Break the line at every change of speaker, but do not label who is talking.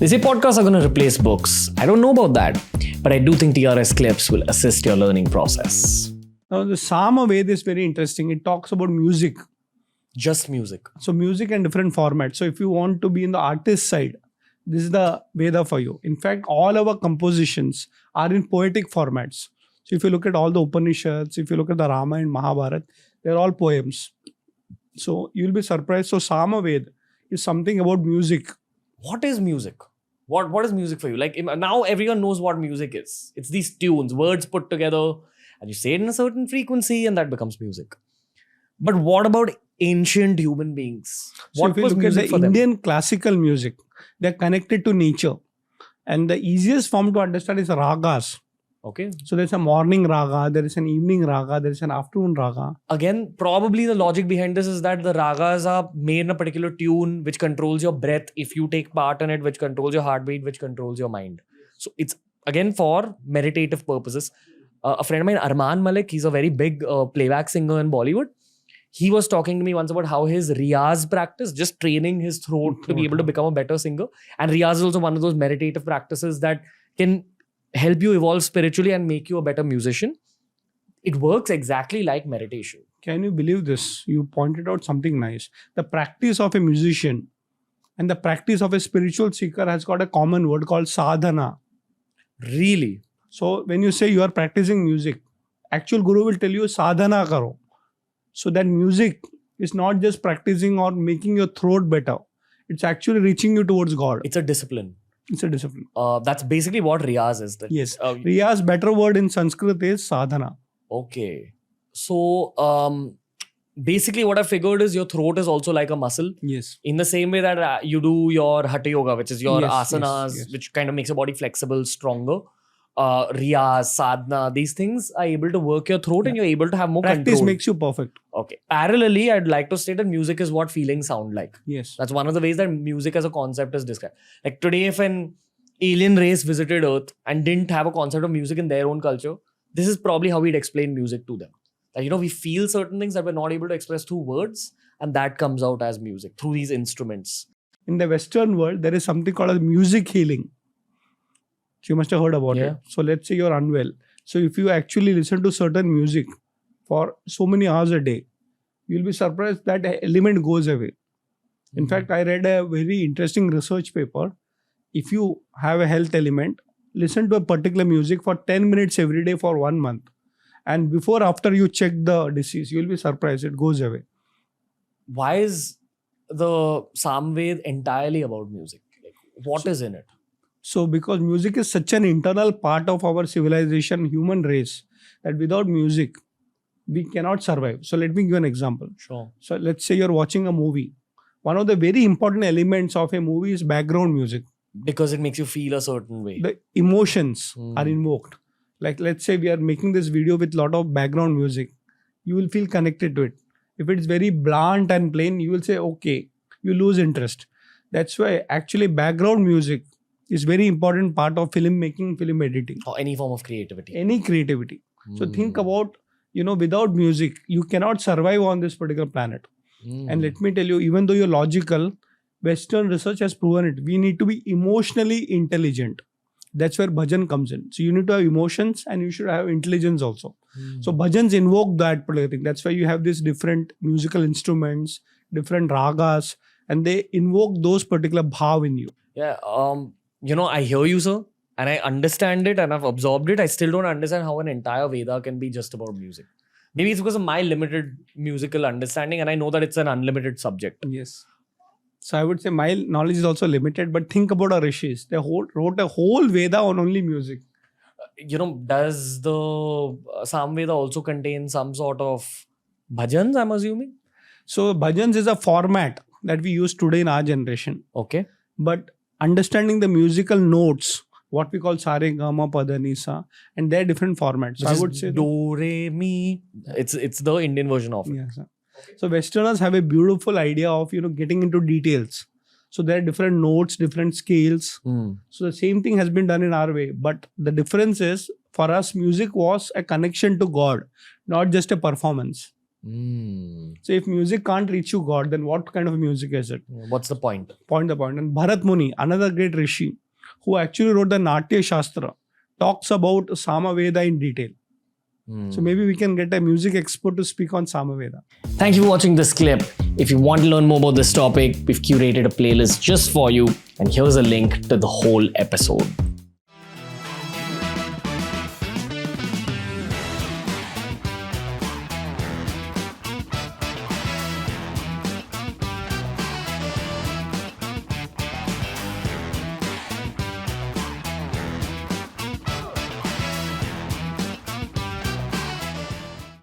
They say podcasts are going to replace books. I don't know about that, but I do think TRS Clips will assist your learning process.
Now, the Samaveda is very interesting. It talks about music.
Just music.
So music and different formats. So if you want to be in the artist side, this is the Veda for you. In fact, all our compositions are in poetic formats. So if you look at all the Upanishads, if you look at the Rama and Mahabharata, they're all poems. So you'll be surprised. So Samaveda is something about music.
What is music? What is music for you? Like now everyone knows what music is. It's these tunes, words put together, and you say it in a certain frequency and that becomes music. But what about ancient human beings?
So if you look at the Indian classical music, they're connected to nature. And the easiest form to understand is ragas.
Okay.
So there's a morning raga, there is an evening raga, there is an afternoon raga.
Again, probably the logic behind this is that the ragas are made in a particular tune which controls your breath if you take part in it, which controls your heartbeat, which controls your mind. So it's again for meditative purposes. A friend of mine, Arman Malik, he's a very big playback singer in Bollywood. He was talking to me once about how his riyaz practice, just training his throat to be able to become a better singer. And riyaz is also one of those meditative practices that can help you evolve spiritually and make you a better musician. It works exactly like meditation.
Can you believe this? You pointed out something nice. The practice of a musician and the practice of a spiritual seeker has got a common word called sadhana.
Really?
So when you say you are practicing music, actual guru will tell you sadhana karo. So that music is not just practicing or making your throat better. It's actually reaching you towards God.
It's a discipline.
It's a discipline.
That's basically what riyaz is.
Yes. Riyaz, better word in Sanskrit is sadhana.
Okay. So basically what I figured is your throat is also like a muscle.
Yes.
In the same way that you do your hatha yoga, which is your asanas, which kind of makes your body flexible, stronger. Riyaz, sadhana, these things are able to work your throat and you're able to have more
practice
control.
Makes you perfect.
Okay. Parallelly, I'd like to state that music is what feelings sound like.
Yes.
That's one of the ways that music as a concept is described. Like today, if an alien race visited Earth and didn't have a concept of music in their own culture, this is probably how we'd explain music to them. That, we feel certain things that we're not able to express through words, and that comes out as music through these instruments.
In the Western world, there is something called as music healing. So you must have heard about it. So let's say you're unwell. So if you actually listen to certain music for so many hours a day, you'll be surprised that element goes away. In fact, I read a very interesting research paper. If you have a health element, listen to a particular music for 10 minutes every day for 1 month. And after you check the disease, you'll be surprised it goes away.
Why is the Samaveda entirely about music? Like, what is in it?
So because music is such an internal part of our civilization, human race, that without music, we cannot survive. So let me give you an example.
Sure.
So let's say you're watching a movie. One of the very important elements of a movie is background music.
Because it makes you feel a certain way.
The emotions are invoked. Like let's say we are making this video with a lot of background music. You will feel connected to it. If it's very blunt and plain, you will say, okay, you lose interest. That's why actually background music is very important part of filmmaking, film editing.
Or any form of creativity.
Any creativity. So think about, without music, you cannot survive on this particular planet. And let me tell you, even though you're logical, Western research has proven it. We need to be emotionally intelligent. That's where bhajan comes in. So you need to have emotions and you should have intelligence also. So bhajans invoke that particular thing. That's why you have these different musical instruments, different ragas, and they invoke those particular bhav in you.
Yeah. I hear you, sir, and I understand it and I've absorbed it. I still don't understand how an entire Veda can be just about music. Maybe it's because of my limited musical understanding, and I know that it's an unlimited subject.
Yes. So I would say my knowledge is also limited, but think about our rishis. They wrote a whole Veda on only music.
Does the Samaveda also contain some sort of bhajans, I'm assuming?
So bhajans is a format that we use today in our generation.
Okay.
But understanding the musical notes, what we call sa re ga ma pa da ni sa, and they're different formats. So I would say
do re mi. It's the Indian version of it.
Yes, sir. So Westerners have a beautiful idea of getting into details. So there are different notes, different scales. So the same thing has been done in our way, but the difference is for us, music was a connection to God, not just a performance. So if music can't reach you God, then what kind of music is it?
What's the point?
Point. And Bharat Muni, another great rishi, who actually wrote the Natya Shastra, talks about Samaveda in detail. So maybe we can get a music expert to speak on Samaveda.
Thank you for watching this clip. If you want to learn more about this topic, we've curated a playlist just for you, and here's a link to the whole episode.